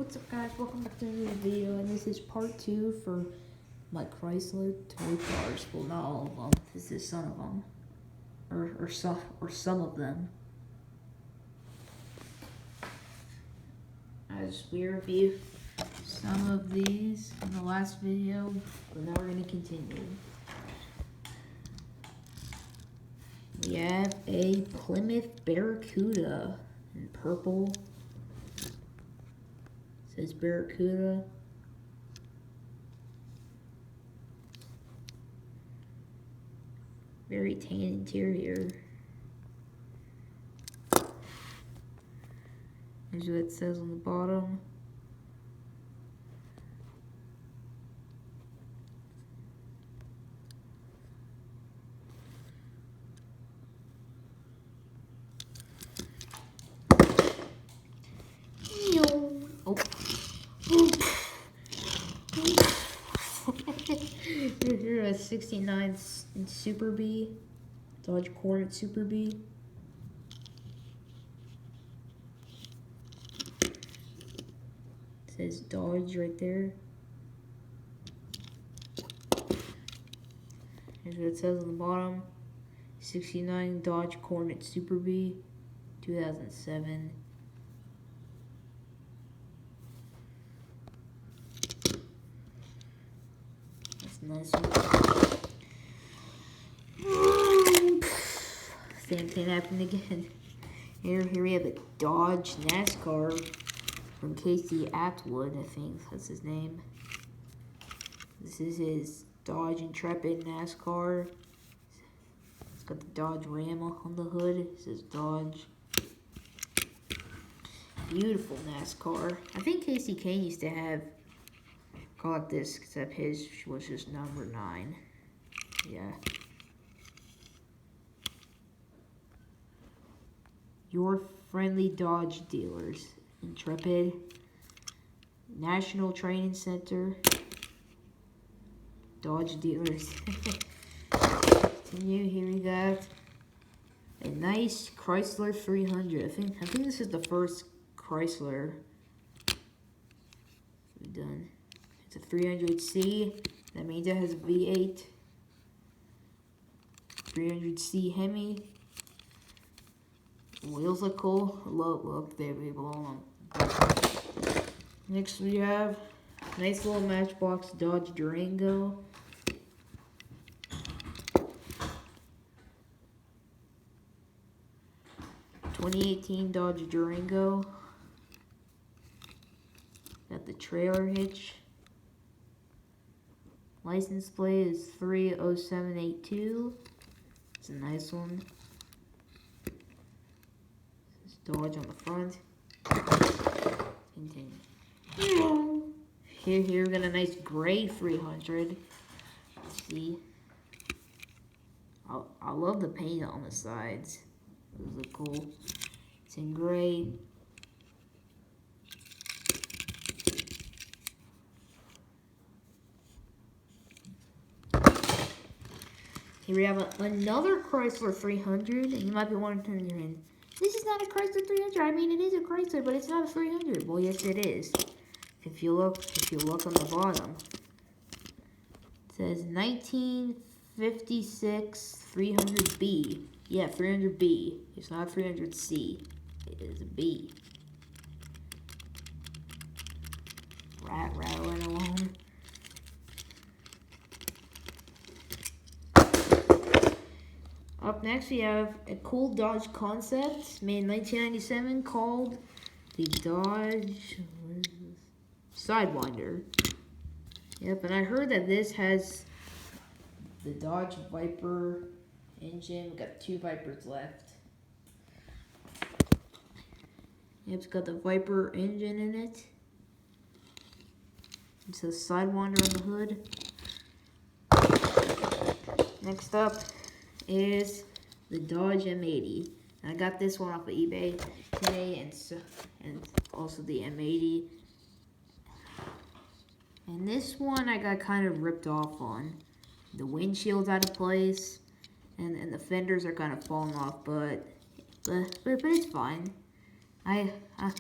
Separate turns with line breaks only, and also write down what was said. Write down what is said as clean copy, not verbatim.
What's up, guys? Welcome back to another video, and this is part 2 for my Chrysler toy cars. Well, not all of them. This is some of them, or some of them. As we review some of these in the last video, but now we're gonna continue. We have a Plymouth Barracuda in purple. Says Barracuda. Very tan interior. Here's what it says on the bottom. Oh. Here's a 69 Super B, Dodge Coronet Super B. It says Dodge right there. Here's what it says on the bottom. 69 Dodge Coronet Super B, 2007. Nice one. Same thing happened again. Here we have a Dodge NASCAR from Casey Atwood, I think that's his name. This is his Dodge Intrepid NASCAR. It's got the Dodge Ram on the hood. It says Dodge. Beautiful NASCAR. I think Casey Kane used to have call it this, except his was just number 9. Yeah. Your friendly Dodge dealers. Intrepid. National Training Center. Dodge dealers. Continue, here we got a nice Chrysler 300. I think this is the first Chrysler we've done. It's a 300C. That means it has a V8. 300C Hemi. Wheels look cool. Look, they belong on. Next we have a nice little Matchbox Dodge Durango. (2018) Dodge Durango. Got the trailer hitch. License plate is 30782. It's a nice one. This is Dodge on the front. Continue. Here we got a nice gray 300. Let's see. I love the paint on the sides. Those look cool. It's in gray. Here we have another Chrysler 300, and you might be wondering, this is not a Chrysler 300. I mean, it is a Chrysler, but it's not a 300. Well, yes, it is. If you look on the bottom, it says 1956 300B. Yeah, 300B. It's not 300C. It is a B. Rattling along. Up next, we have a cool Dodge concept made in 1997 called the Dodge Sidewinder. Yep, and I heard that this has the Dodge Viper engine. We've got 2 Vipers left. Yep, it's got the Viper engine in it. It says Sidewinder on the hood. Next up is the Dodge M80. I got this one off of eBay today, and also the M80. And this one I got kind of ripped off on. The windshield's out of place, and the fenders are kind of falling off, but it's fine. I'm a